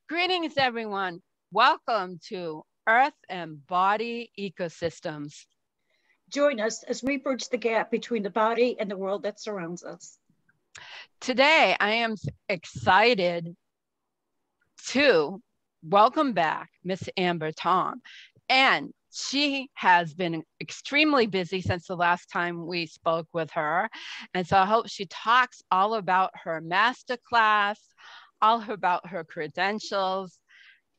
Greetings, everyone. Welcome to Earth and Body Ecosystems. Join us as we bridge the gap between the body and the world that surrounds us. Today, I am excited to welcome back Miss Amber Tawn. And she has been extremely busy since the last time we spoke with her. And so I hope she talks all about her masterclass, all about her credentials,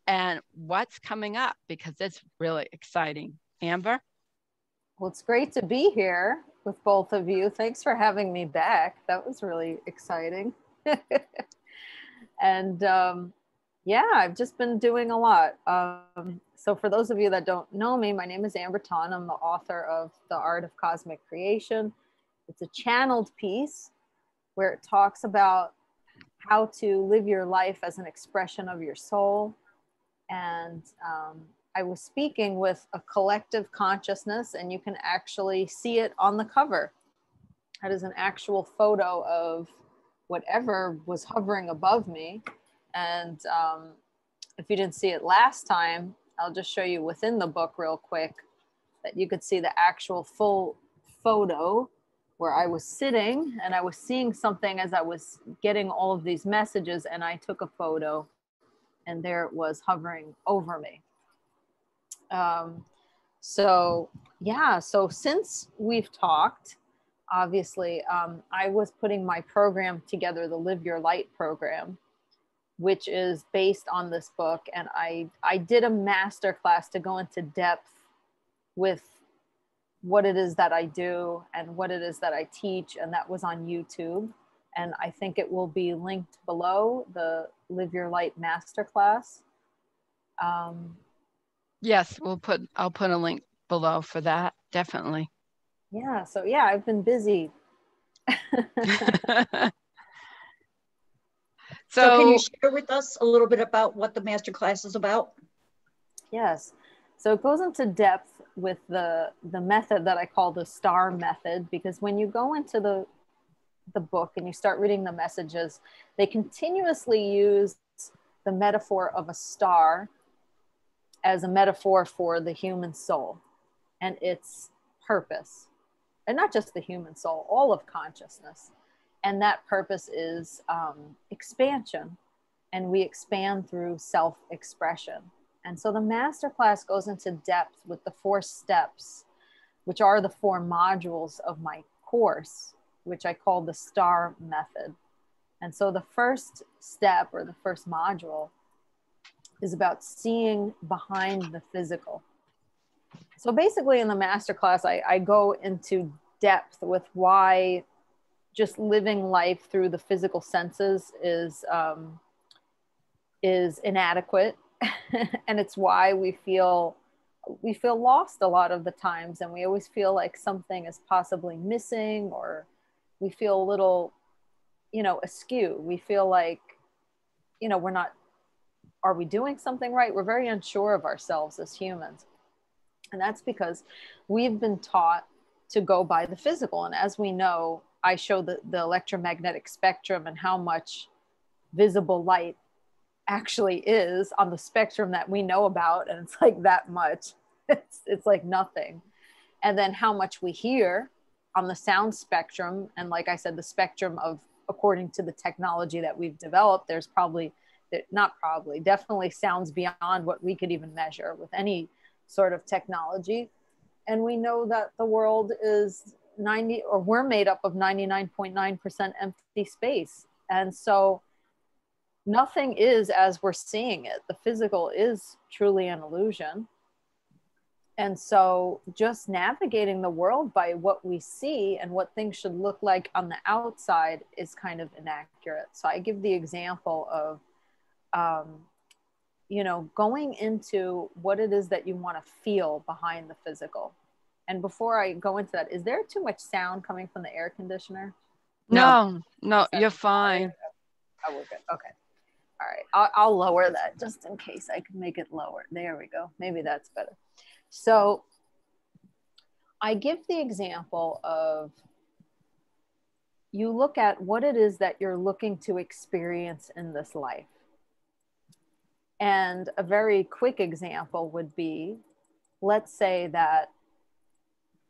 and what's coming up, because it's really exciting. Amber? Well, it's great to be here with both of you. Thanks for having me back. That was really exciting. And yeah, I've just been doing a lot. So for those of you that don't know me, my name is Amber Tawn. I'm the author of The Art of Cosmic Creation. It's a channeled piece where it talks about how to live your life as an expression of your soul. And I was speaking with a collective consciousness, and you can actually see it on the cover. That is an actual photo of whatever was hovering above me. And if you didn't see it last time, I'll just show you within the book real quick that you could see the actual full photo where I was sitting and I was seeing something as I was getting all of these messages, and I took a photo and there it was hovering over me. So since we've talked, obviously, I was putting my program together, the Live Your Light program, which is based on this book. And I did a master class to go into depth with what it is that I do and what it is that I teach. And that was on YouTube. And I think it will be linked below, the Live Your Light masterclass. Yes, I'll put a link below for that, definitely. Yeah, so yeah, I've been busy. So can you share with us a little bit about what the masterclass is about? Yes. So it goes into depth with the method that I call the STAR method, because when you go into the book and you start reading the messages, they continuously use the metaphor of a star as a metaphor for the human soul and its purpose. And not just the human soul, all of consciousness. And that purpose is expansion. And we expand through self-expression. And so the masterclass goes into depth with the 4 steps, which are the 4 modules of my course, which I call the STAR method. And so the first step, or the first module, is about seeing behind the physical. So basically in the masterclass, I go into depth with why just living life through the physical senses is inadequate. And it's why we feel lost a lot of the times. And we always feel like something is possibly missing, or we feel a little, askew. We feel like, are we doing something right? We're very unsure of ourselves as humans. And that's because we've been taught to go by the physical. And as we know, I show the electromagnetic spectrum and how much visible light actually is on the spectrum that we know about. And it's like that much. It's like nothing. And then how much we hear on the sound spectrum. And like I said, the spectrum of, according to the technology that we've developed, there's definitely sounds beyond what we could even measure with any sort of technology. And we know that the world is we're made up of 99.9% empty space. And so nothing is as we're seeing it. The physical is truly an illusion. And so just navigating the world by what we see and what things should look like on the outside is kind of inaccurate. So I give the example of, going into what it is that you want to feel behind the physical. And before I go into that, is there too much sound coming from the air conditioner? No, you're fine. Oh, we're good. Okay. All right. I'll lower that just in case. I can make it lower. There we go. Maybe that's better. So I give the example of, you look at what it is that you're looking to experience in this life. And a very quick example would be, let's say that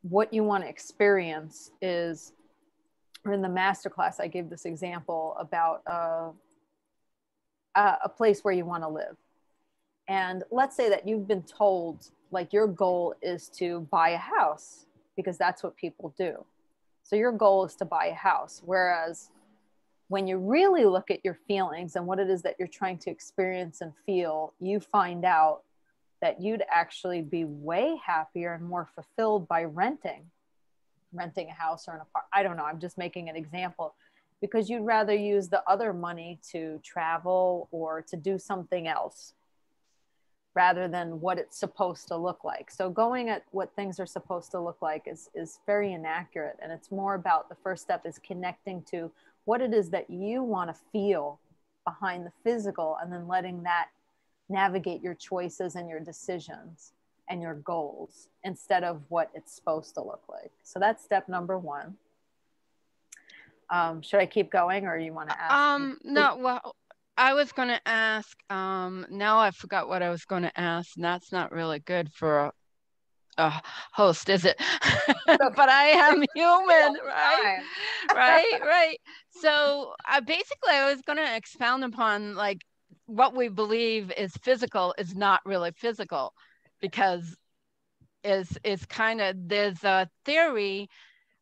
what you want to experience is, or in the masterclass, I gave this example about a place where you want to live. And let's say that you've been told, like, your goal is to buy a house, because that's what people do. So your goal is to buy a house. Whereas when you really look at your feelings and what it is that you're trying to experience and feel, you find out that you'd actually be way happier and more fulfilled by renting a house or an apartment. I don't know. I'm just making an example, because you'd rather use the other money to travel or to do something else rather than what it's supposed to look like. So going at what things are supposed to look like is very inaccurate. And it's more about, the first step is connecting to what it is that you want to feel behind the physical, and then letting that navigate your choices and your decisions and your goals instead of what it's supposed to look like. So that's step number one. Should I keep going, or you want to ask me? No, well, I was going to ask, now I forgot what I was going to ask, and that's not really good for a host, is it? But I am human, right? Right. So basically, I was going to expound upon, like, what we believe is physical is not really physical, because is kind of, there's a theory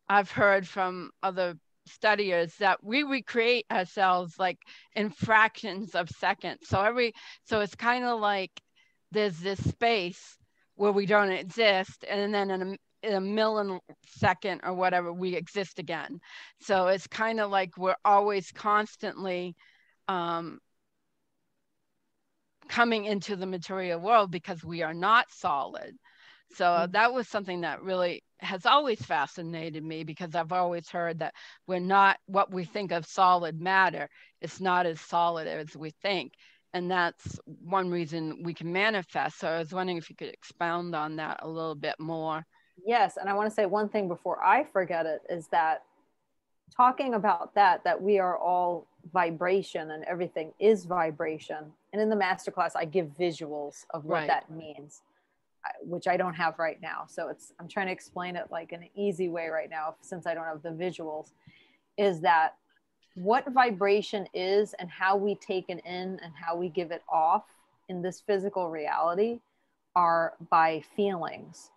I've heard from other studiers that we recreate ourselves like in fractions of seconds. So it's kind of like there's this space where we don't exist, and then in a millisecond or whatever, we exist again. So it's kind of like we're always constantly coming into the material world, because we are not solid. So that was something that really has always fascinated me, because I've always heard that we're not what we think of solid matter. It's not as solid as we think. And that's one reason we can manifest. So I was wondering if you could expound on that a little bit more. Yes. And I want to say one thing before I forget it, is that talking about that we are all vibration and everything is vibration. And in the masterclass, I give visuals of what that means, which I don't have right now. So I'm trying to explain it like in an easy way right now, since I don't have the visuals, is that what vibration is and how we take it in and how we give it off in this physical reality are by feelings.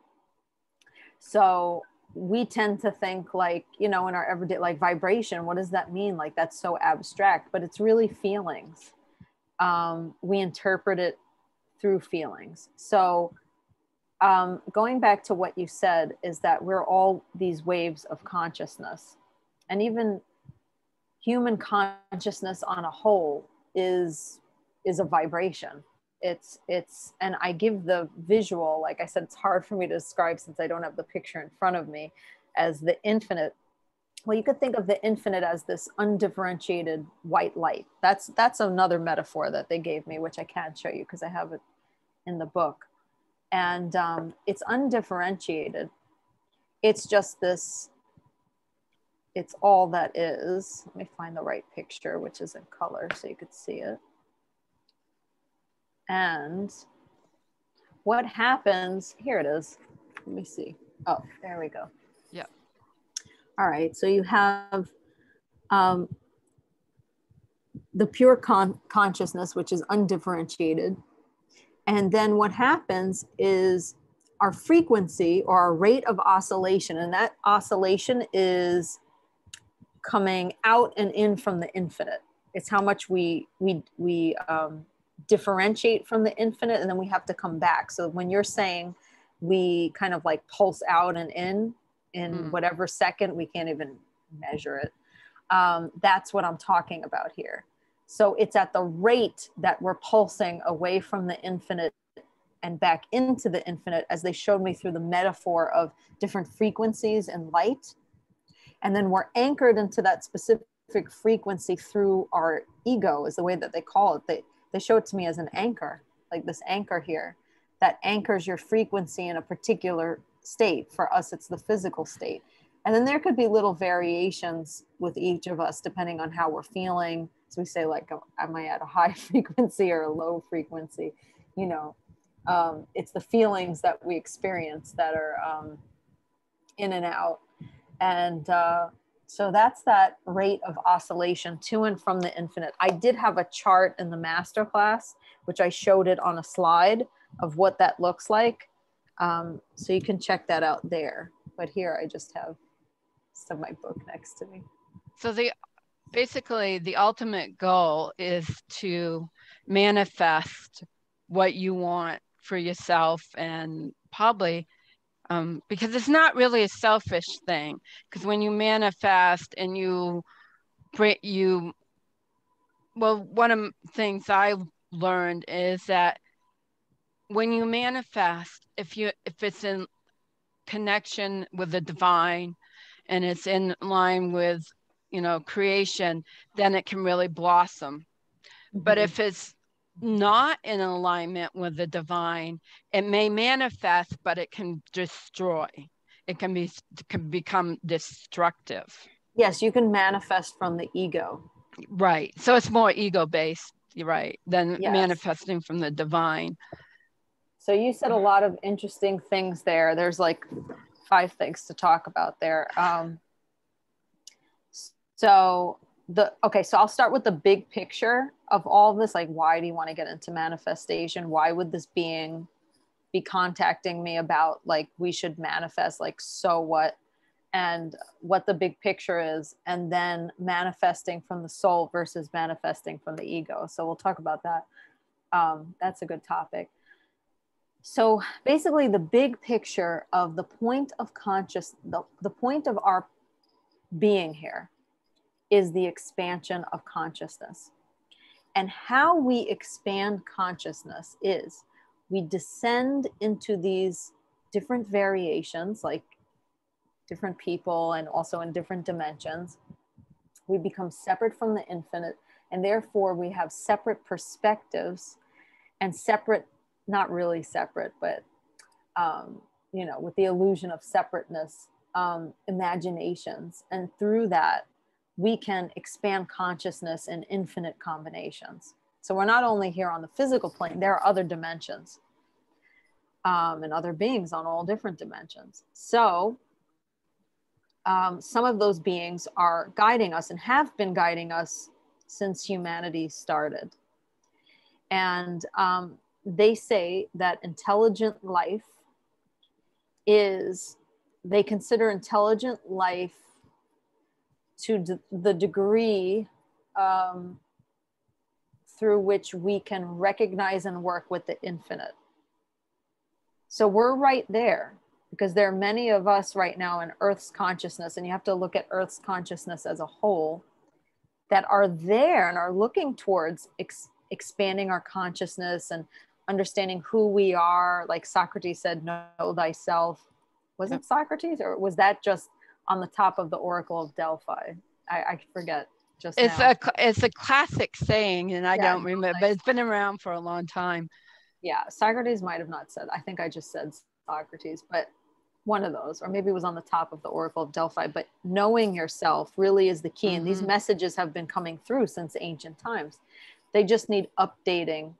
So we tend to think, like, in our everyday, like, vibration, what does that mean? Like, that's so abstract, but it's really feelings. We interpret it through feelings. So going back to what you said, is that we're all these waves of consciousness, and even human consciousness on a whole is a vibration. It's and I give the visual, like I said, it's hard for me to describe since I don't have the picture in front of me, as the infinite. Well, you could think of the infinite as this undifferentiated white light. That's another metaphor that they gave me, which I can't show you because I have it in the book. And it's undifferentiated. It's just this, it's all that is. Let me find the right picture, which is in color so you could see it. And what happens, here it is. Let me see. Oh, there we go. Yeah. All right, so you have the pure consciousness, which is undifferentiated. And then what happens is our frequency, or our rate of oscillation, and that oscillation is coming out and in from the infinite. It's how much we differentiate from the infinite, and then we have to come back. So when you're saying we kind of like pulse out and in whatever second, we can't even measure it. That's what I'm talking about here. So it's at the rate that we're pulsing away from the infinite and back into the infinite, as they showed me through the metaphor of different frequencies and light. And then we're anchored into that specific frequency through our ego, is the way that they call it. They show it to me as an anchor, like this anchor here, that anchors your frequency in a particular state. For us, it's the physical state. And then there could be little variations with each of us, depending on how we're feeling, So we say like, am I at a high frequency or a low frequency? You know, it's the feelings that we experience that are in and out. And so that's that rate of oscillation to and from the infinite. I did have a chart in the masterclass, which I showed it on a slide of what that looks like. So you can check that out there. But here I just have some of my book next to me. So basically the ultimate goal is to manifest what you want for yourself, and probably because it's not really a selfish thing, because when you manifest and well, one of the things I've learned is that when you manifest, if it's in connection with the divine and it's in line with, you know, creation, then it can really blossom. Mm-hmm. But if it's not in alignment with the divine, it may manifest, but it can destroy. It can become destructive. Yes, you can manifest from the ego. Right. So it's more ego-based, you're right, than yes. manifesting from the divine. So you said a lot of interesting things there. There's like 5 things to talk about there. So I'll start with the big picture of all of this. Like, why do you want to get into manifestation? Why would this being be contacting me about, like, we should manifest, like, so what? And what the big picture is, and then manifesting from the soul versus manifesting from the ego. So we'll talk about that. That's a good topic. So basically the big picture of the point of the point of our being here is the expansion of consciousness. And how we expand consciousness is we descend into these different variations, like different people and also in different dimensions. We become separate from the infinite, and therefore we have separate perspectives and separate, not really separate, but you know, with the illusion of separateness, imaginations. And through that, we can expand consciousness in infinite combinations. So we're not only here on the physical plane, there are other dimensions and other beings on all different dimensions. So some of those beings are guiding us and have been guiding us since humanity started. And they say that intelligent life they consider intelligent life to the degree through which we can recognize and work with the infinite. So we're right there, because there are many of us right now in Earth's consciousness, and you have to look at Earth's consciousness as a whole, that are there and are looking towards expanding our consciousness and understanding who we are. Like Socrates said, know thyself. Was it Socrates, or was that just on the top of the Oracle of Delphi? I forget just now. It's a classic saying, and I don't remember, but it's been around for a long time. Yeah, Socrates might have not said, I think I just said Socrates, but one of those, or maybe it was on the top of the Oracle of Delphi. But knowing yourself really is the key. Mm-hmm. And these messages have been coming through since ancient times. They just need updating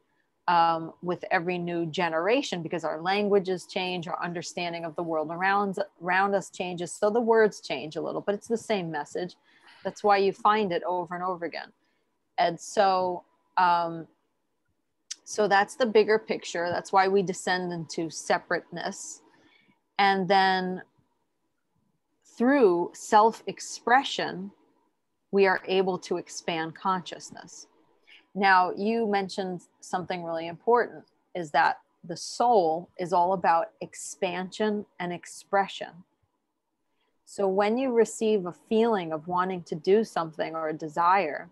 with every new generation, because our languages change, our understanding of the world around us changes. So the words change a little, but it's the same message. That's why you find it over and over again. And so, so that's the bigger picture. That's why we descend into separateness. And then through self-expression, we are able to expand consciousness. Now, you mentioned something really important, is that the soul is all about expansion and expression. So when you receive a feeling of wanting to do something or a desire,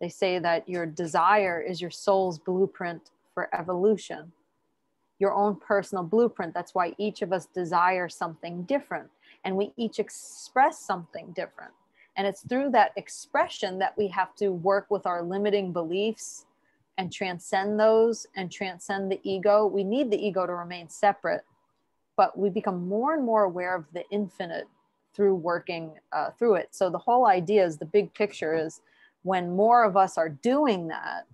they say that your desire is your soul's blueprint for evolution, your own personal blueprint. That's why each of us desire something different, and we each express something different. And it's through that expression that we have to work with our limiting beliefs and transcend those and transcend the ego. We need the ego to remain separate, but we become more and more aware of the infinite through working through it. So the whole idea is, the big picture is, when more of us are doing that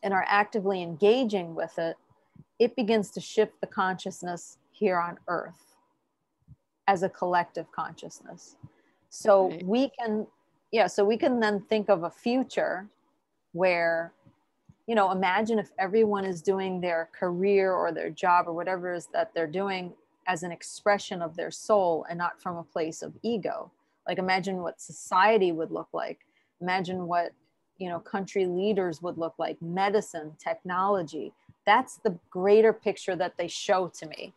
and are actively engaging with it, it begins to shift the consciousness here on Earth as a collective consciousness. So Right. we can, yeah, so we can then think of a future where, you know, imagine if everyone is doing their career or their job or whatever it is that they're doing as an expression of their soul and not from a place of ego. Like imagine what society would look like. Imagine what, you know, country leaders would look like, medicine, technology. That's the greater picture that they show to me.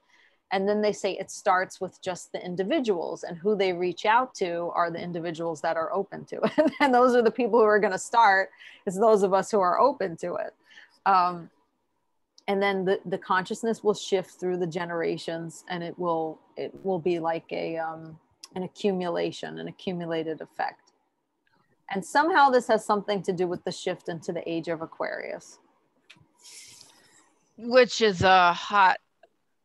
And then they say it starts with just the individuals, and who they reach out to are the individuals that are open to it. And those are the people who are going to start, is those of us who are open to it. And then the consciousness will shift through the generations, and it will be like an accumulation, an accumulated effect. And somehow this has something to do with the shift into the age of Aquarius, Which is a hot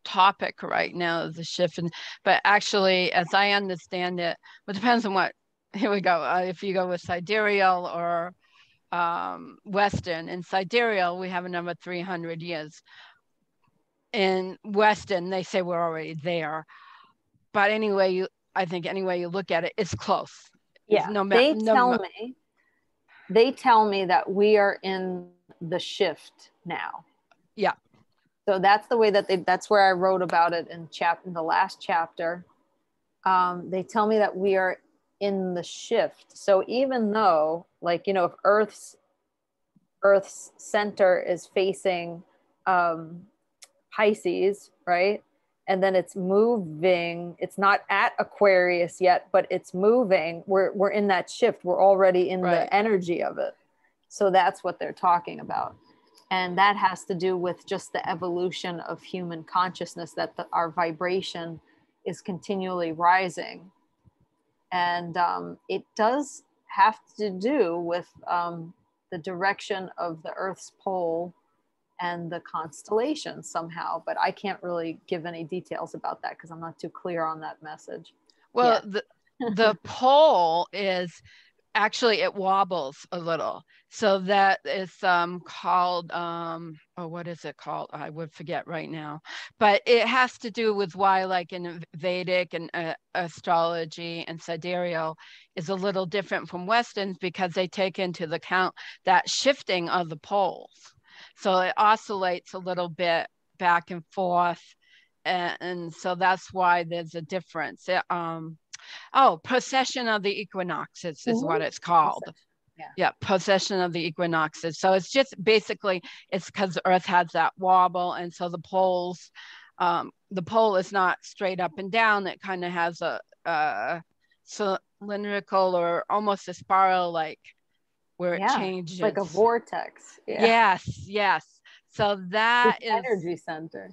topic right now, the shift. But actually, as I understand it, it depends on what, here we go. If you go with sidereal or Western, in sidereal, we have a number 300 years. In Western, they say we're already there. But anyway, I think any way you look at it, it's close. Yeah, they tell me that we are in the shift now. Yeah. So that's the way that that's where I wrote about it in the last chapter. They tell me that we are in the shift. So even though, like, you know, if Earth's center is facing Pisces, right? And then it's moving, it's not at Aquarius yet, but it's moving. We're in that shift. We're already in the energy of it. So that's what they're talking about. And that has to do with just the evolution of human consciousness, that our vibration is continually rising. And it does have to do with the direction of the Earth's pole and the constellation somehow, but I can't really give any details about that because I'm not too clear on that message. Well, the pole is actually, it wobbles a little. So that is called, what is it called? I would forget right now. But it has to do with why, like in Vedic and astrology and sidereal is a little different from Westerns, because they take into account that shifting of the poles. So it oscillates a little bit back and forth. And so that's why there's a difference. Precession of the equinoxes is what it's called. Yeah, precession of the equinoxes. So it's just basically, it's because the Earth has that wobble, and so the poles, the pole is not straight up and down. It kind of has a cylindrical or almost a spiral, like where it changes. It's like a vortex. Yes. So that is energy center.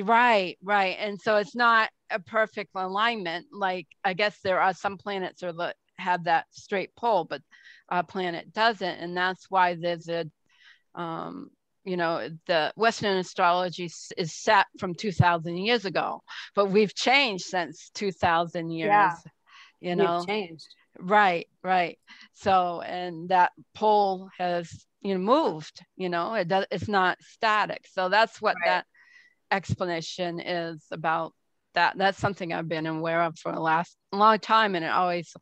Right. And so it's not a perfect alignment. Like, I guess there are some planets that have that straight pole, but our planet doesn't. And that's why there's a, the Western astrology is set from 2,000 years ago, but we've changed since 2,000 years. We've changed. Right. So, and that pole has, moved, it's not static. So that's what that explanation is about. That's something I've been aware of for a long time, and it always,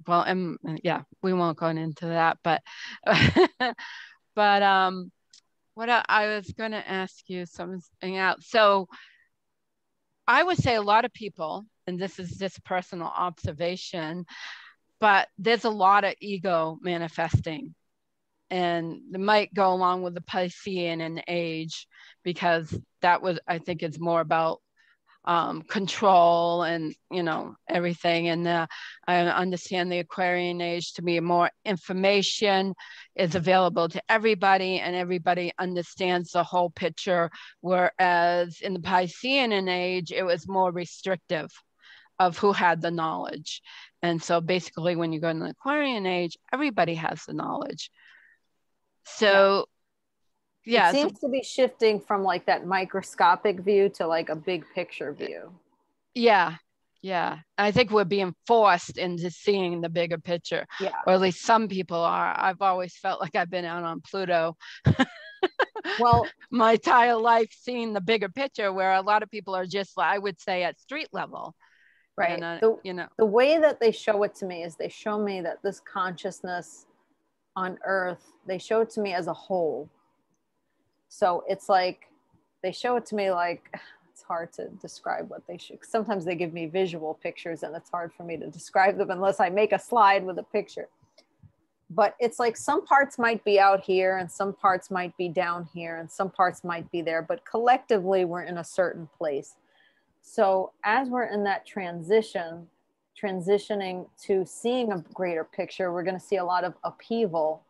we won't go into that, but what I was going to ask you something else. So I would say a lot of people, and this is just personal observation, but there's a lot of ego manifesting, and it might go along with the Piscean and age, because that was, I think, it's more about control and everything. And I understand the Aquarian age to be more information is available to everybody, and everybody understands the whole picture, whereas in the Piscean age it was more restrictive of who had the knowledge. And so basically when you go in the Aquarian age, everybody has the knowledge. So it seems to be shifting from like that microscopic view to like a big picture view. Yeah. Yeah, I think we're being forced into seeing the bigger picture, Yeah. or at least some people are. I've always felt like I've been out on Pluto Well, my entire life, seeing the bigger picture, where a lot of people are just, I would say, at street level. right. And, you know, The way that they show it to me is they show me that this consciousness on Earth, they show it to me as a whole. So it's like, they show it to me like, it's hard to describe what they show. Sometimes they give me visual pictures and it's hard for me to describe them unless I make a slide with a picture. But it's like some parts might be out here and some parts might be down here and some parts might be there, but collectively we're in a certain place. So as we're in that transitioning to seeing a greater picture, we're going to see a lot of upheaval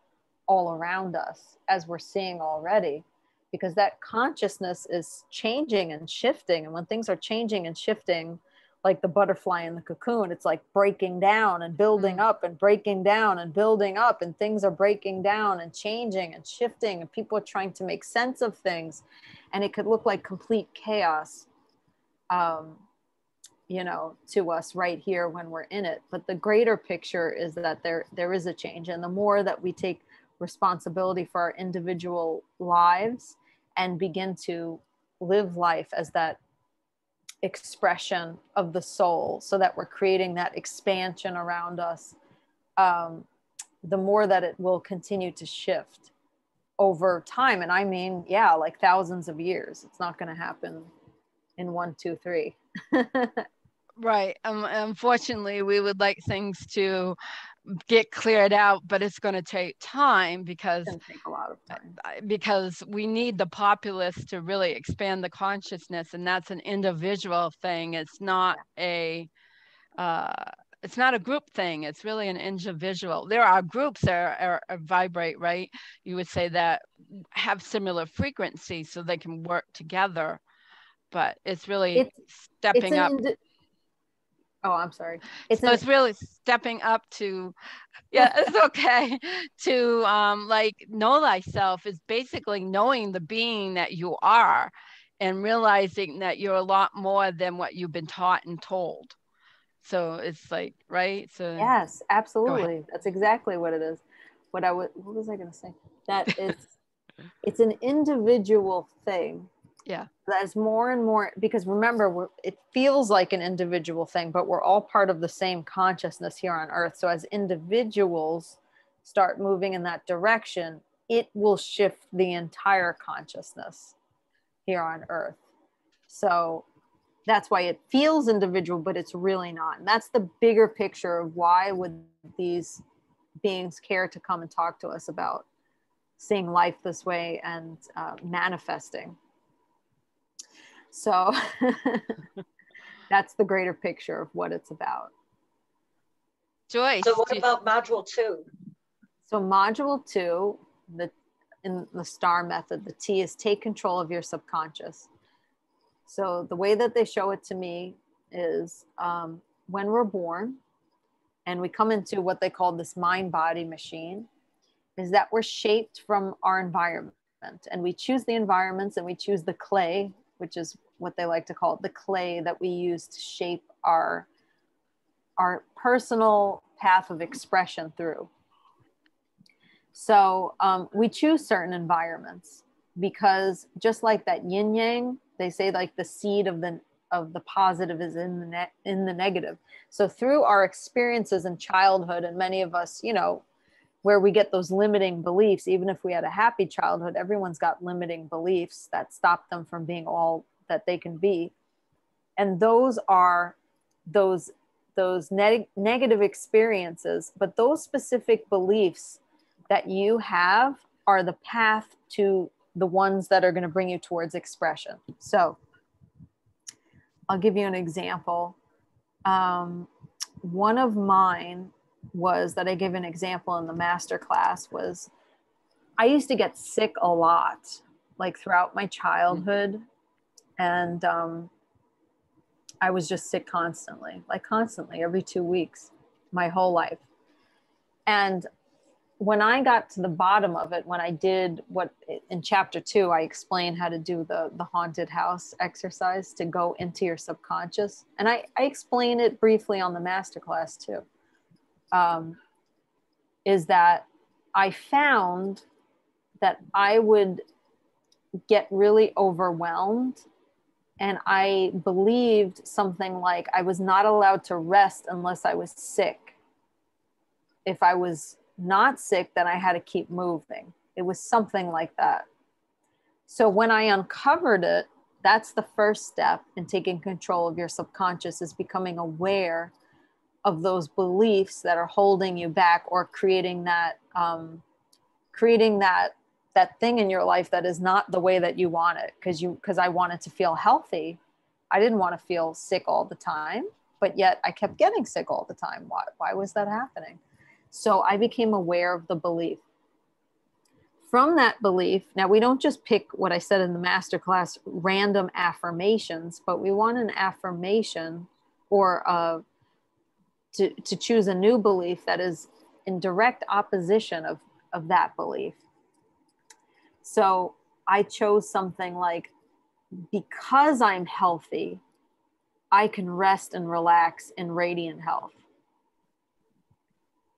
all around us, as we're seeing already, because that consciousness is changing and shifting. And when things are changing and shifting, like the butterfly in the cocoon, it's like breaking down and building up and breaking down and building up, and things are breaking down and changing and shifting, and people are trying to make sense of things, and it could look like complete chaos, you know, to us right here when we're in it. But the greater picture is that there is a change, and the more that we take responsibility for our individual lives and begin to live life as that expression of the soul, so that we're creating that expansion around us, the more that it will continue to shift over time. And I mean, yeah, like thousands of years. It's not going to happen in 1, 2, 3. right. Unfortunately, we would like things to get cleared out, but it's going to take time, because It's going to take a lot of time. Because we need the populace to really expand the consciousness, and that's an individual thing. It's not a group thing. It's really an individual. There are groups that are vibrate, right? You would say, that have similar frequencies so they can work together, but it's really stepping up. Oh, I'm sorry. It's really stepping up to, yeah, it's okay, to like know thyself is basically knowing the being that you are, and realizing that you're a lot more than what you've been taught and told. So it's like, right? So yes, absolutely. That's exactly what it is. What was I going to say? That it's an individual thing. Yeah. That's more and more, because remember, it feels like an individual thing, but we're all part of the same consciousness here on Earth. So as individuals start moving in that direction, it will shift the entire consciousness here on Earth. So that's why it feels individual, but it's really not. And that's the bigger picture of why would these beings care to come and talk to us about seeing life this way and manifesting. So that's the greater picture of what it's about. Joyce. So what about module 2? So module 2, in the STAR method, the T is take control of your subconscious. So the way that they show it to me is when we're born and we come into what they call this mind-body machine, is that we're shaped from our environment, and we choose the environments, and we choose the clay, which is what they like to call it, the clay that we use to shape our personal path of expression through. So we choose certain environments, because just like that yin yang, they say like the seed of the positive is in the negative. So through our experiences in childhood, and many of us, you know, where we get those limiting beliefs, even if we had a happy childhood, everyone's got limiting beliefs that stop them from being all that they can be. And those are those negative experiences, but those specific beliefs that you have are the path to the ones that are going to bring you towards expression. So I'll give you an example. One of mine was that I gave an example in the master class was I used to get sick a lot, like throughout my childhood. And I was just sick constantly, every 2 weeks, my whole life. And when I got to the bottom of it, when I did what in chapter 2, I explained how to do the haunted house exercise to go into your subconscious. And I explain it briefly on the masterclass too, is that I found that I would get really overwhelmed. And I believed something like I was not allowed to rest unless I was sick. If I was not sick, then I had to keep moving. It was something like that. So when I uncovered it, that's the first step in taking control of your subconscious, is becoming aware of those beliefs that are holding you back or creating that thing in your life that is not the way that you want it. Because I wanted to feel healthy. I didn't want to feel sick all the time, but yet I kept getting sick all the time. Why was that happening? So I became aware of the belief. From that belief, now we don't just pick what I said in the masterclass, random affirmations, but we want an affirmation or to choose a new belief that is in direct opposition of that belief. So I chose something like, because I'm healthy, I can rest and relax in radiant health.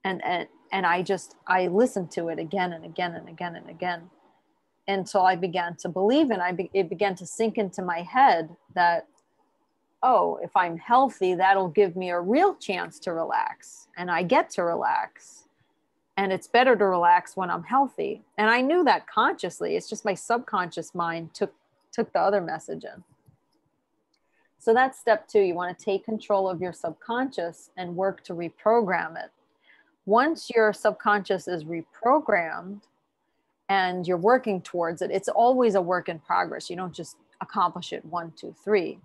And I listened to it again and again and again and again until I began to believe, and it began to sink into my head that, oh, if I'm healthy, that'll give me a real chance to relax, and I get to relax, and it's better to relax when I'm healthy. And I knew that consciously. It's just my subconscious mind took the other message in. So that's step 2. You want to take control of your subconscious and work to reprogram it. Once your subconscious is reprogrammed and you're working towards it, it's always a work in progress. You don't just accomplish it 1, 2, 3.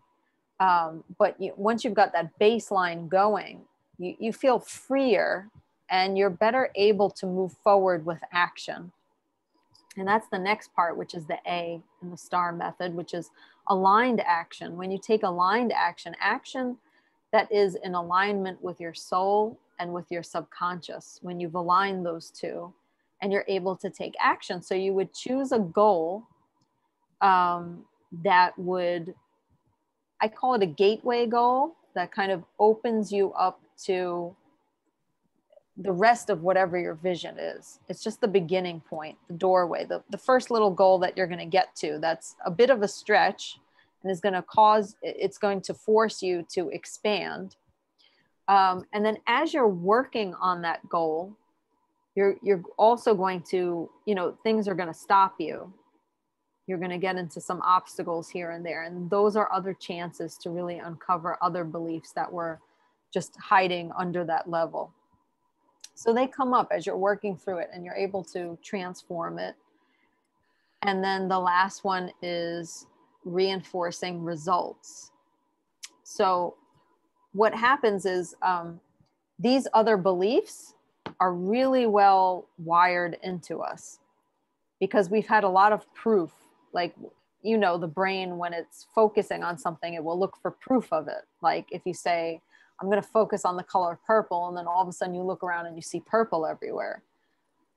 But once you've got that baseline going, you feel freer and you're better able to move forward with action. And that's the next part, which is the A in the STAR method, which is aligned action. When you take aligned action that is in alignment with your soul and with your subconscious, when you've aligned those two and you're able to take action. So you would choose a goal that would, I call it a gateway goal, that kind of opens you up to the rest of whatever your vision is. It's just the beginning point, the doorway, the first little goal that you're going to get to. That's a bit of a stretch and is going to it's going to force you to expand. And then as you're working on that goal, you're also going to, things are going to stop you. You're going to get into some obstacles here and there. And those are other chances to really uncover other beliefs that were just hiding under that level. So they come up as you're working through it and you're able to transform it. And then the last one is reinforcing results. So what happens is these other beliefs are really well wired into us because we've had a lot of proof. Like, the brain, when it's focusing on something, it will look for proof of it. Like if you say, I'm going to focus on the color purple, and then all of a sudden you look around and you see purple everywhere.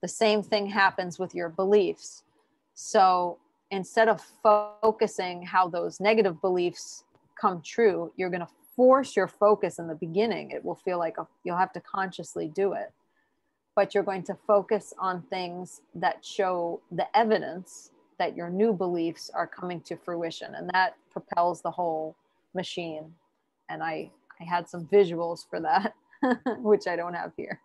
The same thing happens with your beliefs. So instead of focusing how those negative beliefs come true, you're going to force your focus in the beginning. It will feel like you'll have to consciously do it. But you're going to focus on things that show the evidence that your new beliefs are coming to fruition. And that propels the whole machine. And I had some visuals for that, which I don't have here.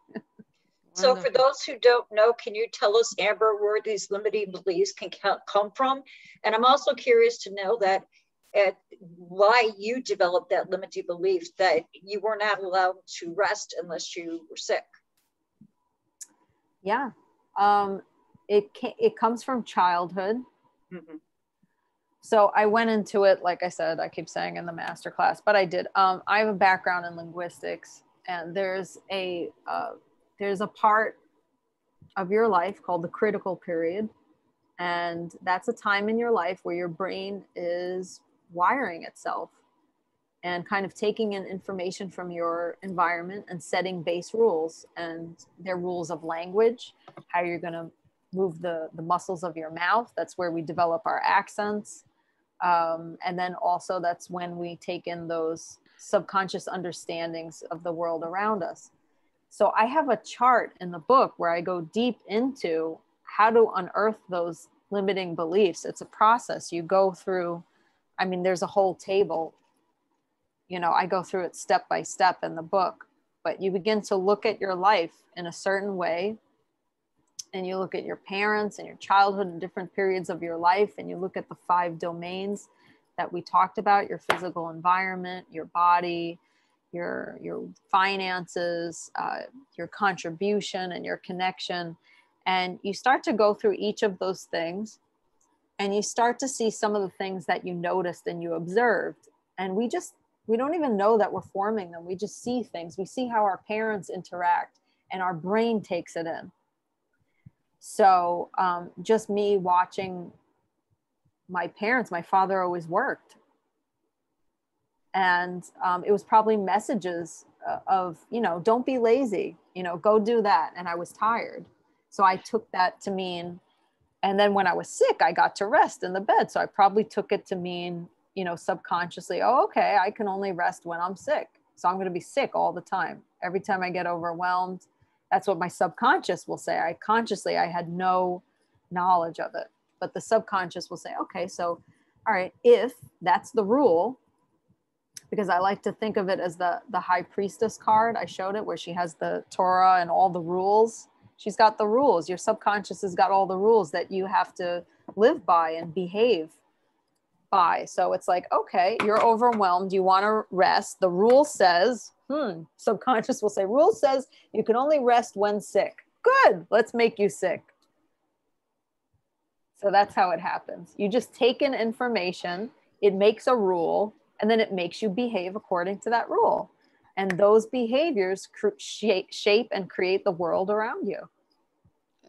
So for those who don't know, can you tell us, Amber, where these limiting beliefs can come from? And I'm also curious to know that why you developed that limiting belief that you were not allowed to rest unless you were sick. Yeah, it comes from childhood. Mm-hmm. So I went into it, like I said, I keep saying in the masterclass, but I did. I have a background in linguistics, and there's a part of your life called the critical period. And that's a time in your life where your brain is wiring itself. and kind of taking in information from your environment and setting base rules, and their rules of language, how you're going to move the muscles of your mouth. That's where we develop our accents. And then also that's when we take in those subconscious understandings of the world around us. So I have a chart in the book where I go deep into how to unearth those limiting beliefs. It's a process. You go through, I mean, there's a whole table, you know, I go through it step by step in the book, but you begin to look at your life in a certain way. And you look at your parents and your childhood and different periods of your life. And you look at the 5 domains that we talked about: your physical environment, your body, your finances, your contribution and your connection. And you start to go through each of those things, and you start to see some of the things that you noticed and you observed. And we don't even know that we're forming them. We just see things. We see how our parents interact, and our brain takes it in. So just me watching my parents, my father always worked. And it was probably messages of, you know, don't be lazy, you know, go do that. And I was tired. So I took that to mean, and then when I was sick, I got to rest in the bed. So I probably took it to mean, you know, subconsciously, oh, okay, I can only rest when I'm sick. So I'm going to be sick all the time. Every time I get overwhelmed, that's what my subconscious will say. I had no knowledge of it, but the subconscious will say, okay, so, all right, if that's the rule, because I like to think of it as the high priestess card. I showed it where she has the Torah and all the rules. She's got the rules. Your subconscious has got all the rules that you have to live by and behave by. So it's like, okay, you're overwhelmed. You want to rest. The rule says, subconscious will say, rule says you can only rest when sick. Good. Let's make you sick. So that's how it happens. You just take in information, it makes a rule, and then it makes you behave according to that rule. And those behaviors shape and create the world around you.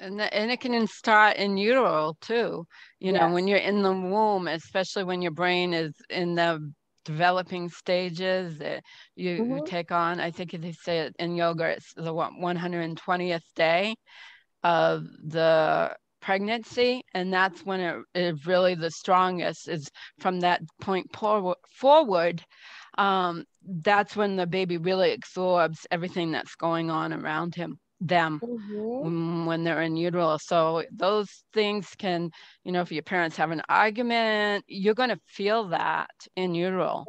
And it can start in utero too. You know, when you're in the womb, especially when your brain is in the developing stages, you take on, I think they say it in yoga, it's the 120th day of the pregnancy. And that's when it is really the strongest, is from that point forward. That's when the baby really absorbs everything that's going on around them when they're in utero. So those things can, you know, if your parents have an argument, you're going to feel that in utero.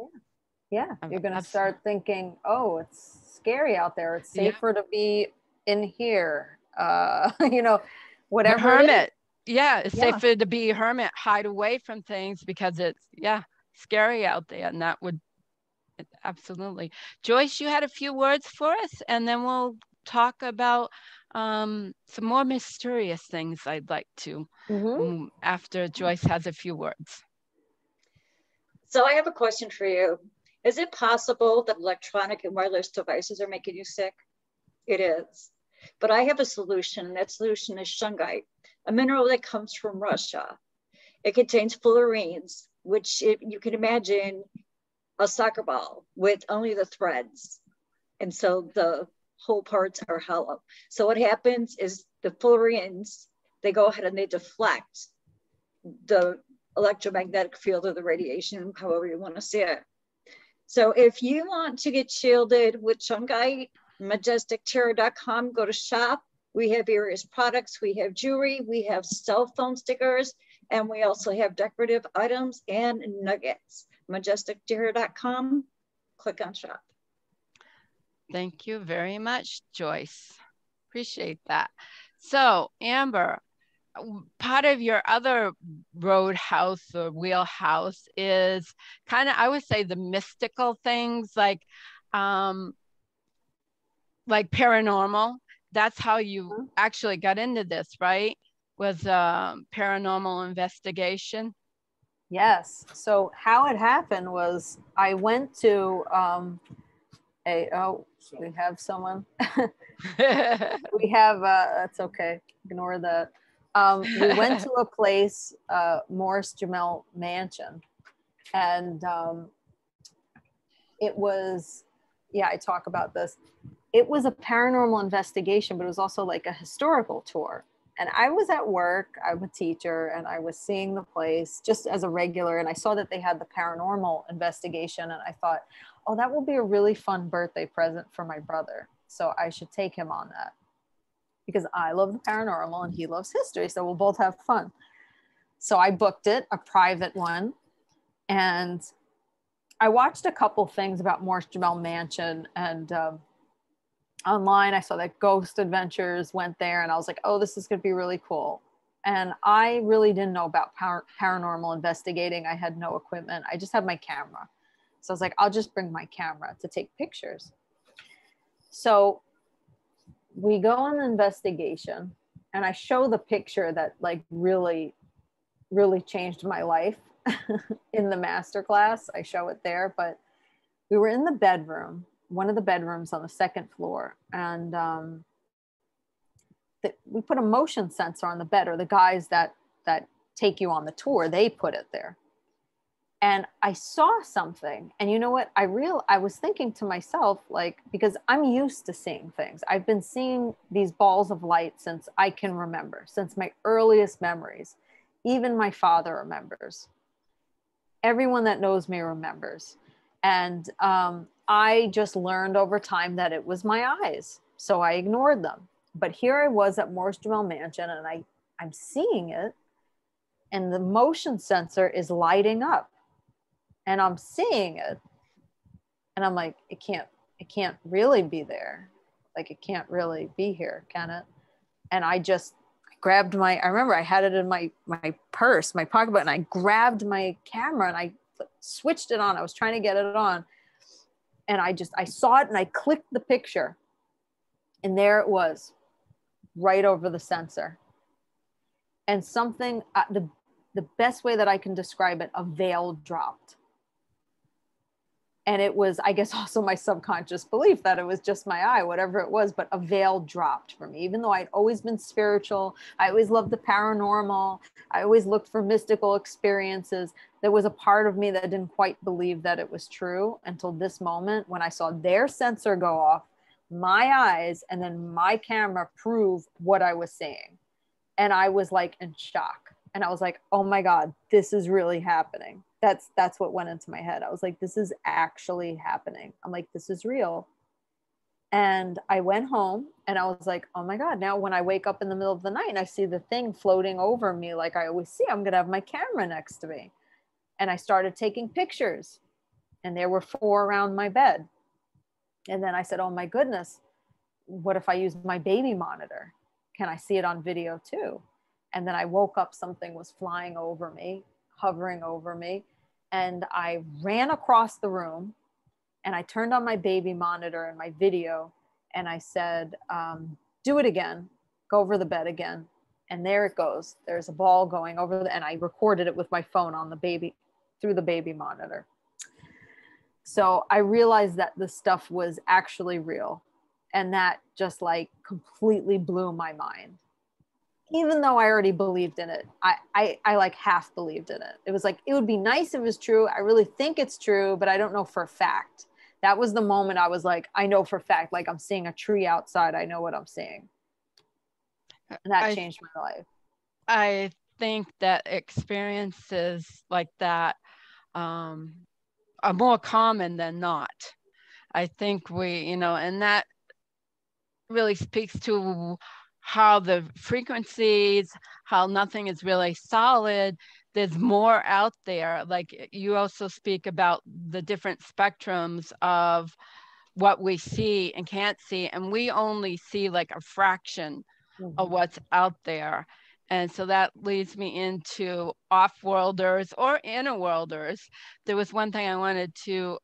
Yeah. You're going to start thinking, oh, it's scary out there. It's safer to be in here. You know, whatever. Hermit. It's safer to be a hermit, hide away from things because it's, scary out there. And that would, absolutely. Joyce, you had a few words for us, and then we'll talk about some more mysterious things I'd like to after Joyce has a few words. So I have a question for you. Is it possible that electronic and wireless devices are making you sick? It is. But I have a solution. That solution is shungite, a mineral that comes from Russia. It contains fullerenes, which you can imagine a soccer ball with only the threads. And so the whole parts are hollow. So what happens is the fullerenes, they go ahead and they deflect the electromagnetic field of the radiation, however you want to see it. So if you want to get shielded with shungite, majestictarot.com, go to shop. We have various products. We have jewelry, we have cell phone stickers, and we also have decorative items and nuggets. majestictarot.com, click on shop. Thank you very much, Joyce. Appreciate that. So, Amber, part of your other roadhouse or wheelhouse is kind of, I would say, the mystical things like paranormal. That's how you actually got into this, right? Was paranormal investigation. Yes. So how it happened was I went to we have someone. We have that's okay. Ignore that. We went to a place, Morris Jamel Mansion, and it was, yeah, I talk about this. It was a paranormal investigation, but it was also like a historical tour. And I was at work, I'm a teacher, and I was seeing the place just as a regular. And I saw that they had the paranormal investigation. And I thought, oh, that will be a really fun birthday present for my brother. So I should take him on that, because I love the paranormal and he loves history. So we'll both have fun. So I booked it, a private one. And I watched a couple things about Morse Jamel Mansion, and online I saw that Ghost Adventures went there, and I was like, oh, this is going to be really cool. And I really didn't know about paranormal investigating. I had no equipment. I just had my camera. So I was like, I'll just bring my camera to take pictures. So we go on the investigation, and I show the picture that like really, really changed my life in the masterclass. I show it there, but we were in the bedroom, one of the bedrooms on the second floor. And we put a motion sensor on the bed, or the guys that take you on the tour, they put it there. And I saw something, and you know what? I was thinking to myself, like, because I'm used to seeing things. I've been seeing these balls of light since I can remember, since my earliest memories. Even my father remembers. Everyone that knows me remembers. And I just learned over time that it was my eyes. So I ignored them. But here I was at Morse Jamel Mansion, and I'm seeing it, and the motion sensor is lighting up, and I'm seeing it, and I'm like, it can't really be there. Like, it can't really be here, can it? And I just grabbed I remember I had it in my purse, my pocketbook, and I grabbed my camera and I switched it on. I was trying to get it on, and I saw it, and I clicked the picture, and there it was, right over the sensor. And something, the best way that I can describe it, a veil dropped. And it was, I guess, also my subconscious belief that it was just my eye, whatever it was, but a veil dropped for me. Even though I'd always been spiritual, I always loved the paranormal, I always looked for mystical experiences, there was a part of me that didn't quite believe that it was true until this moment when I saw their sensor go off, my eyes, and then my camera prove what I was seeing. And I was like in shock. And I was like, oh my God, this is really happening. That's what went into my head. I was like, this is actually happening. I'm like, this is real. And I went home, and I was like, oh my God, now when I wake up in the middle of the night and I see the thing floating over me, like I always see, I'm going to have my camera next to me. And I started taking pictures, and there were 4 around my bed. And then I said, oh my goodness, what if I use my baby monitor? Can I see it on video too? And then I woke up, something was flying over me, hovering over me. And I ran across the room, and I turned on my baby monitor and my video, and I said, do it again, go over the bed again. And there it goes. There's a ball going over, and I recorded it with my phone on the baby, through the baby monitor. So I realized that the stuff was actually real. And that just like completely blew my mind. Even though I already believed in it, I like half believed in it. It was like, it would be nice if it was true. I really think it's true, but I don't know for a fact. That was the moment I was like, I know for a fact, like I'm seeing a tree outside. I know what I'm seeing. And that changed my life. I think that experiences like that are more common than not. I think and that really speaks to how the frequencies, how nothing is really solid. There's more out there. Like you also speak about the different spectrums of what we see and can't see. And we only see like a fraction of what's out there. And so that leads me into off-worlders or inner-worlders. There was one thing I wanted to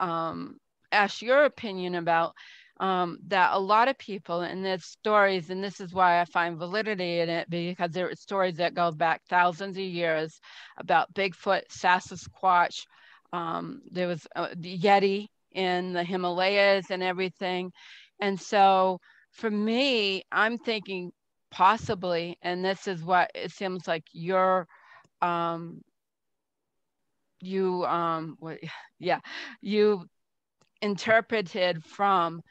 ask your opinion about, that a lot of people, and there's stories, and this is why I find validity in it, because there are stories that go back thousands of years about Bigfoot, Sasquatch, there was the Yeti in the Himalayas and everything. And so for me, I'm thinking possibly, and this is what it seems like you interpreted from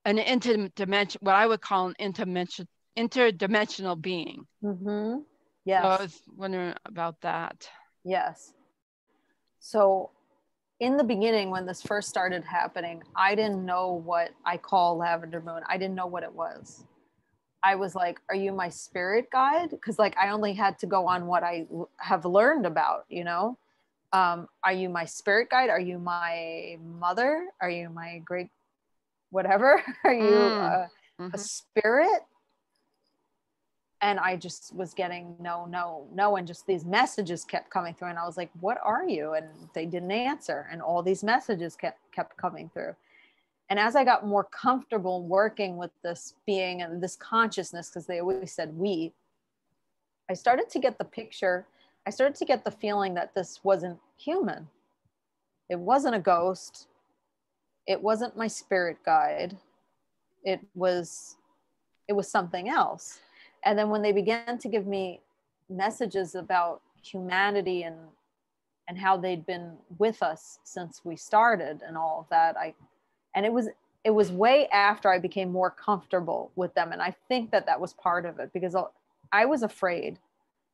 an interdimension, what I would call an interdimensional being. Mm-hmm. Yes. So I was wondering about that. Yes. So in the beginning, when this first started happening, I didn't know what I call Lavender Moon. I didn't know what it was. I was like, are you my spirit guide? Because like I only had to go on what I have learned about, you know? Are you my spirit guide? Are you my mother? Are you my great whatever? Are you a spirit? And I just was getting no. And just these messages kept coming through. And I was like, what are you? And they didn't answer. And all these messages kept coming through. And as I got more comfortable working with this being and this consciousness, because they always said we, I started to get the picture. I started to get the feeling that this wasn't human. It wasn't a ghost. It wasn't my spirit guide. It was something else. And then when they began to give me messages about humanity and how they'd been with us since we started and all of that, it was way after I became more comfortable with them. And I think that was part of it, because I was afraid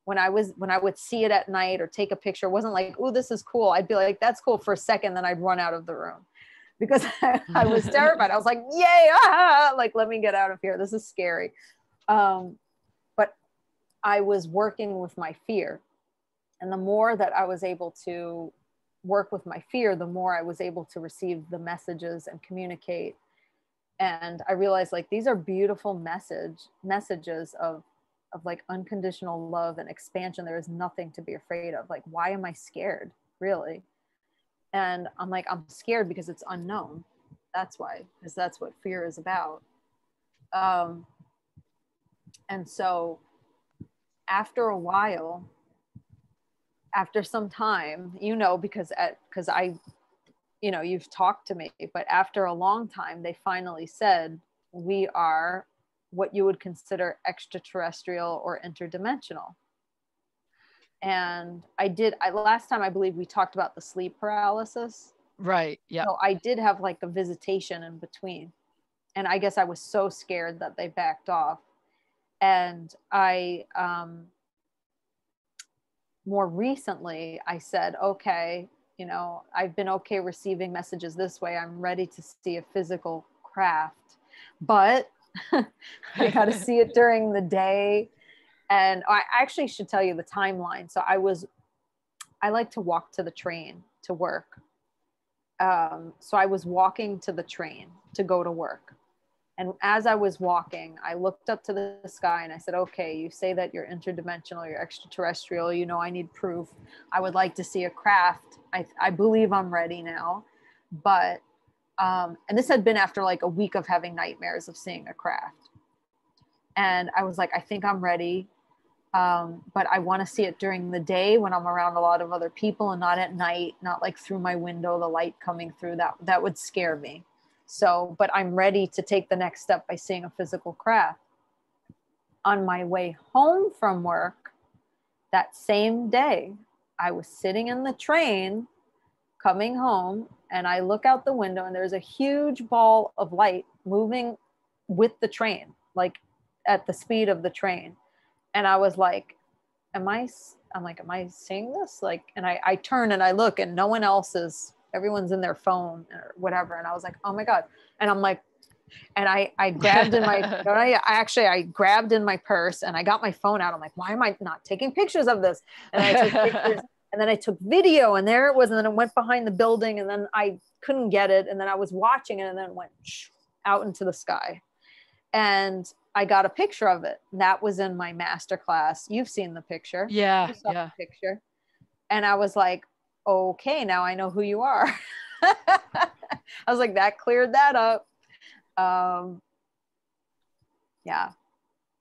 when I would see it at night or take a picture. It wasn't like, oh, this is cool. I'd be like, that's cool for a second. Then I'd run out of the room because I was terrified. I was like, yay, like, let me get out of here. This is scary. But I was working with my fear. And the more that I was able to work with my fear, the more I was able to receive the messages and communicate. And I realized like, these are beautiful messages of like unconditional love and expansion. There is nothing to be afraid of. Like, why am I scared, really? And I'm like, I'm scared because it's unknown. That's why, because that's what fear is about. And so after a while, after some time, you know, because I, you know, you've talked to me, but after a long time, they finally said, we are what you would consider extraterrestrial or interdimensional. And last time I believe we talked about the sleep paralysis. Right. Yeah. So I did have like a visitation in between. And I guess I was so scared that they backed off. And I, more recently, I said, okay, you know, I've been okay receiving messages this way. I'm ready to see a physical craft, but I got to see it during the day. And I actually should tell you the timeline. So I like to walk to the train to work. So I was walking to the train to go to work. And as I was walking, I looked up to the sky and I said, okay, you say that you're interdimensional, you're extraterrestrial, you know, I need proof. I would like to see a craft. I believe I'm ready now. But, and this had been after like a week of having nightmares of seeing a craft. And I was like, I think I'm ready. But I want to see it during the day when I'm around a lot of other people and not at night, not like through my window, the light coming through, that would scare me. So, but I'm ready to take the next step by seeing a physical craft. On my way home from work that same day, I was sitting in the train coming home and I look out the window and there's a huge ball of light moving with the train, like at the speed of the train. And I was like, am I seeing this? Like, and I turn and I look and no one else is, everyone's in their phone or whatever. And I was like, oh my God. And I'm like, and I grabbed in my, I grabbed in my purse and I got my phone out. I'm like, why am I not taking pictures of this? And I took pictures and then I took video and there it was. And then it went behind the building and then I couldn't get it. And then I was watching it and then it went out into the sky. And I got a picture of it. And that was in my master class. You've seen the picture. Yeah. You saw the picture. And I was like, okay, now I know who you are. I was like, that cleared that up. Yeah.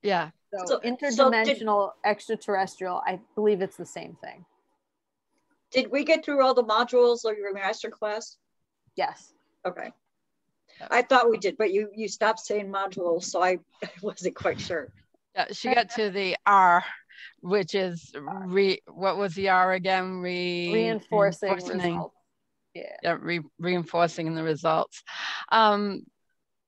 Yeah. So interdimensional, extraterrestrial, I believe it's the same thing. Did we get through all the modules of your master class? Yes. Okay. I thought we did, but you stopped saying modules, so I wasn't quite sure. Yeah, she got to the R, which is what was the R again? Reinforcing results. Yeah, reinforcing the results.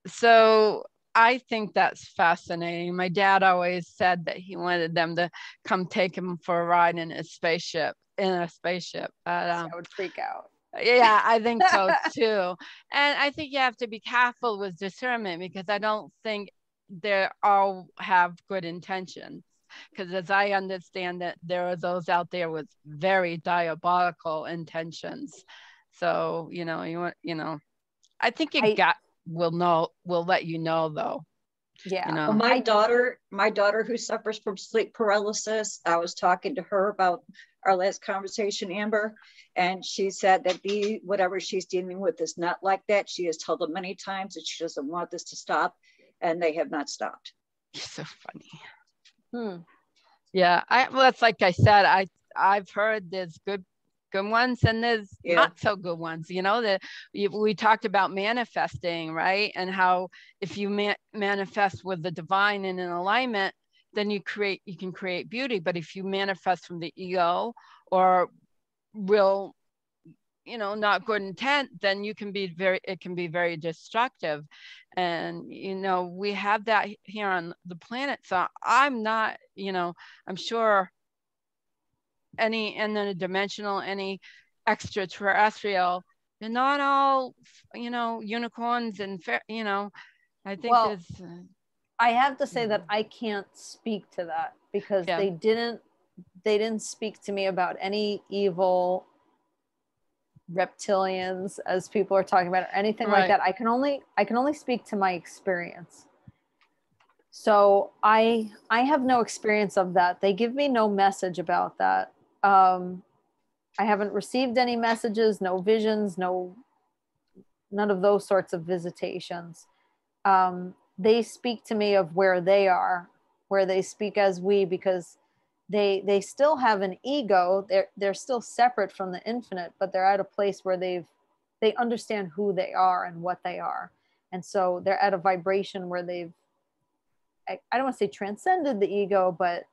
So I think that's fascinating. My dad always said that he wanted them to come take him for a ride in a spaceship. But, I would freak out. yeah, I think so too. And I think you have to be careful with discernment, because I don't think they all have good intentions. Because as I understand it, there are those out there with very diabolical intentions. So, I think will let you know, though. Yeah. Well, my daughter who suffers from sleep paralysis, I was talking to her about our last conversation, Amber, and she said that whatever she's dealing with is not like that. She has told them many times that she doesn't want this to stop, and they have not stopped. You're so funny. Yeah, well, that's like I said, I've heard there's good ones and there's not so good ones. That we talked about manifesting, right? And how if you manifest with the divine and in alignment, then you can create beauty. But if you manifest from the ego or real, not good intent, then it can be very destructive. And we have that here on the planet. So I'm not, I'm sure any interdimensional, any extraterrestrial, they're not all, unicorns and I think there's. I have to say that I can't speak to that because they didn't speak to me about any evil reptilians, as people are talking about, or anything like that. I can only speak to my experience. So I have no experience of that. They give me no message about that. I haven't received any messages, no visions, none of those sorts of visitations. They speak to me of where they are, where they speak as we, because they still have an ego. They're still separate from the infinite, but they're at a place where they understand who they are and what they are. And so they're at a vibration where I don't want to say transcended the ego, but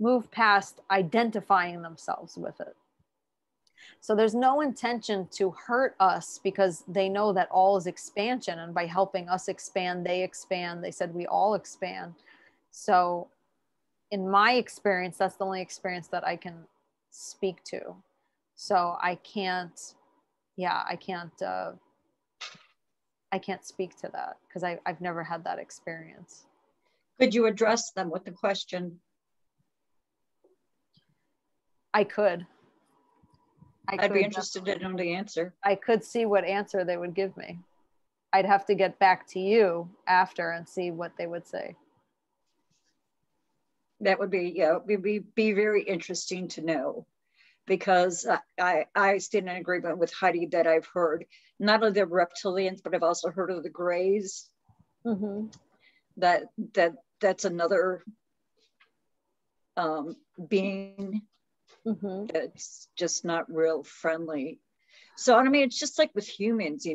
moved past identifying themselves with it. So there's no intention to hurt us because they know that all is expansion. And by helping us expand, they expand. They said we all expand. So in my experience, that's the only experience that I can speak to. So I can't speak to that because I've never had that experience. Could you address them with the question? I could. I'd be interested to know the answer. I could see what answer they would give me. I'd have to get back to you after and see what they would say. That would be very interesting to know, because I stand in agreement with Heidi that I've heard not only the reptilians, but I've also heard of the Greys. Mm-hmm. That's another being. Mm-hmm. That's just not real friendly. So I mean, it's just like with humans,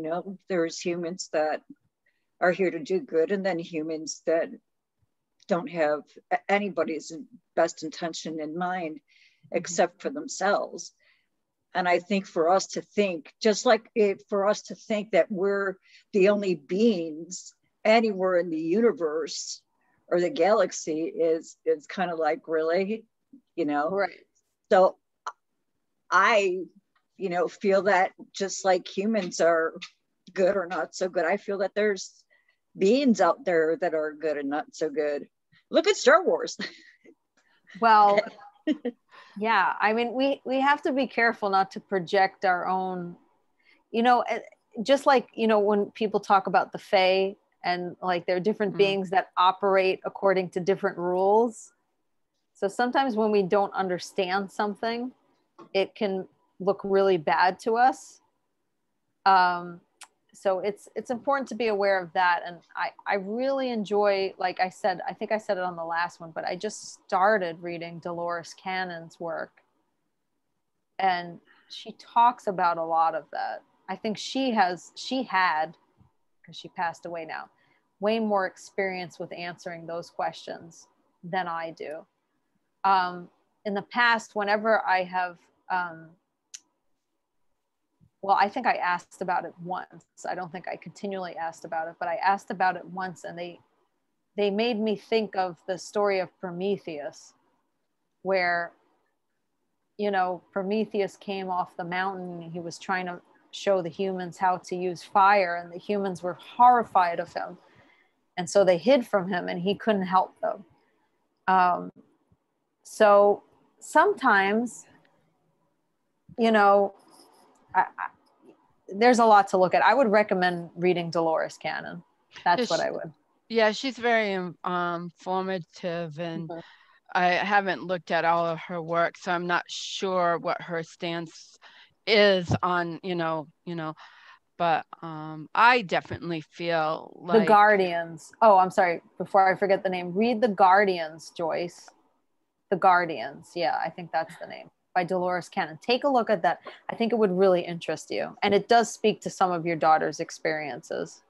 there's humans that are here to do good, and then humans that don't have anybody's best intention in mind except for themselves. And I think for us to think, for us to think that we're the only beings anywhere in the universe or the galaxy is kind of like, really, Right. So I, feel that just like humans are good or not so good, I feel that there's beings out there that are good and not so good. Look at Star Wars. Well, yeah. I mean, we have to be careful not to project our own, just like, when people talk about the Fae and like there are different beings that operate according to different rules. So sometimes when we don't understand something, it can look really bad to us. So it's important to be aware of that. And I really enjoy, like I said, I think I said it on the last one, but I just started reading Dolores Cannon's work. And she talks about a lot of that. I think she had, because she passed away now, way more experience with answering those questions than I do. In the past, whenever well, I think I asked about it once. I don't think I continually asked about it, but I asked about it once, and they made me think of the story of Prometheus, where, you know, Prometheus came off the mountain. He was trying to show the humans how to use fire, and the humans were horrified of him. And so they hid from him, and he couldn't help them. So sometimes, you know, there's a lot to look at. I would recommend reading Dolores Cannon. That's what I would. Yeah, she's very informative, and I haven't looked at all of her work, so I'm not sure what her stance is on, but I definitely feel like The Guardians. Oh, I'm sorry. Before I forget the name, read The Guardians, Joyce. The Guardians. Yeah, I think that's the name, by Dolores Cannon. Take a look at that. I think it would really interest you. And it does speak to some of your daughter's experiences.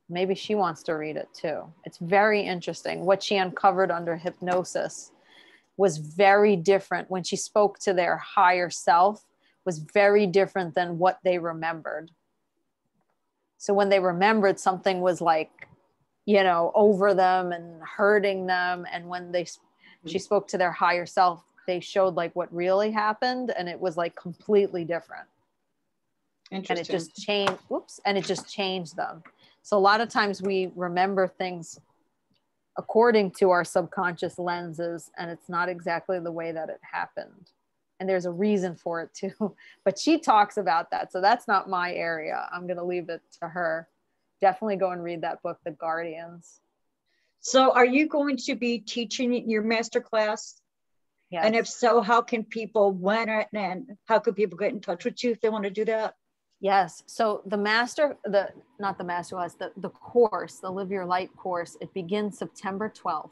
Maybe she wants to read it too. It's very interesting. What she uncovered under hypnosis was very different. When she spoke to their higher self, was very different than what they remembered. So when they remembered, something was like, you know, over them and hurting them. And when she spoke to their higher self, they showed like what really happened. And it was like completely different. And it just changed, and it just changed them. So a lot of times we remember things according to our subconscious lenses, and it's not exactly the way that it happened. And there's a reason for it too. But she talks about that. So that's not my area. I'm going to leave it to her. Definitely go and read that book, The Guardians. So are you going to be teaching your masterclass? Yes. And if so, how can people, and how could people get in touch with you if they want to do that? Yes. So the course, the Live Your Light course, it begins September 12th.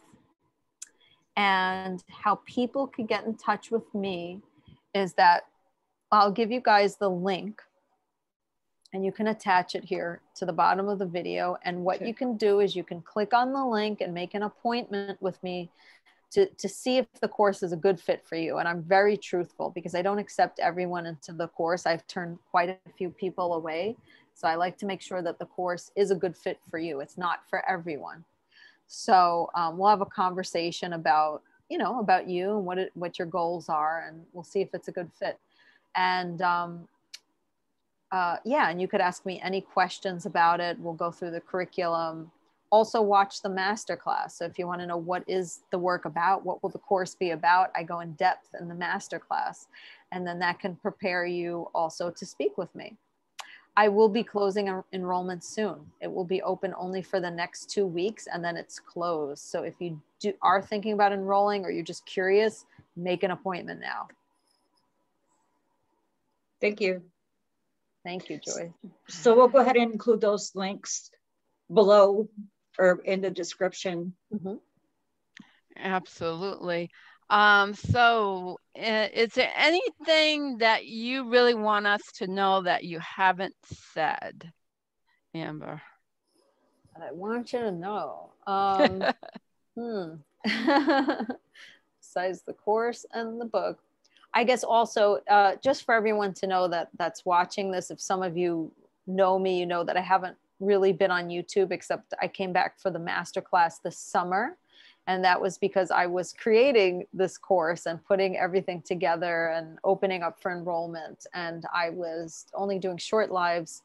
And how people could get in touch with me is that I'll give you guys the link, and you can attach it here to the bottom of the video. And what you can do is you can click on the link and make an appointment with me to see if the course is a good fit for you. And I'm very truthful because I don't accept everyone into the course. I've turned quite a few people away. So I like to make sure that the course is a good fit for you. It's not for everyone. So we'll have a conversation about you and what your goals are, and we'll see if it's a good fit. And and you could ask me any questions about it. We'll go through the curriculum. Also watch the masterclass. So if you want to know what is the work about, what will the course be about, I go in depth in the masterclass, and then that can prepare you also to speak with me. I will be closing enrollment soon. It will be open only for the next 2 weeks, and then it's closed. So if you are thinking about enrolling, or you're just curious, make an appointment now. Thank you. Thank you, Joy. So we'll go ahead and include those links below or in the description. Mm-hmm. Absolutely. So is there anything that you really want us to know that you haven't said, Amber? That I want you to know. Besides the course and the book, I guess also just for everyone to know that's watching this, if some of you know me, you know that I haven't really been on YouTube, except I came back for the masterclass this summer. And that was because I was creating this course and putting everything together and opening up for enrollment. And I was only doing short lives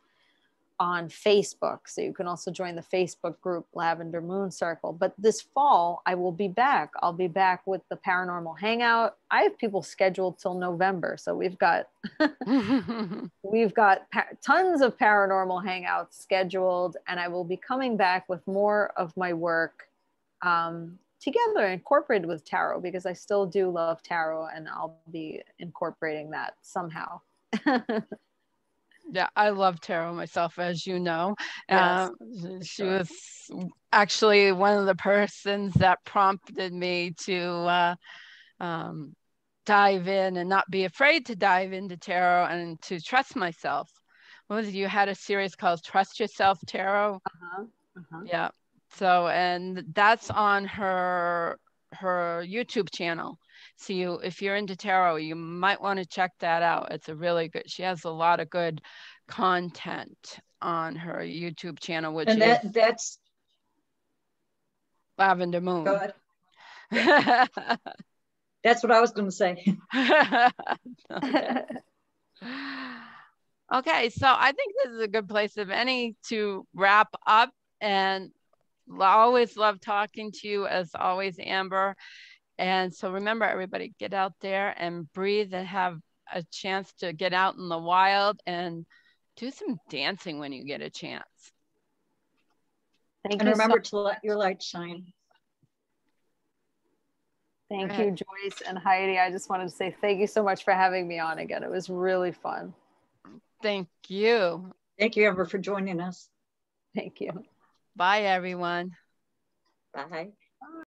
on Facebook. So you can also join the Facebook group, Lavender Moon Circle. But this fall, I will be back. I'll be back with the Paranormal Hangout. I have people scheduled till November. So we've got, tons of Paranormal Hangouts scheduled. And I will be coming back with more of my work together, incorporated with tarot, because I still do love tarot, and I'll be incorporating that somehow. Yeah, I love tarot myself, as you know. Yes, she was actually one of the persons that prompted me to dive in and not be afraid to dive into tarot and to trust myself. What was it? You had a series called Trust Yourself Tarot? Yeah. So, and that's on her YouTube channel. So if you're into tarot, you might want to check that out. It's a really good, she has a lot of good content on her YouTube channel, which and is that's Lavender Moon. Go ahead. Yeah. That's what I was going to say. Okay, so I think this is a good place, if any, to wrap up. And always love talking to you, as always, Amber. And so remember, everybody, get out there and breathe and have a chance to get out in the wild and do some dancing when you get a chance. Thank and you. Remember to let your light shine. Thank you, Joyce and Heidi. I just wanted to say thank you so much for having me on again. It was really fun. Thank you. Thank you, Amber, for joining us. Thank you. Bye, everyone. Bye.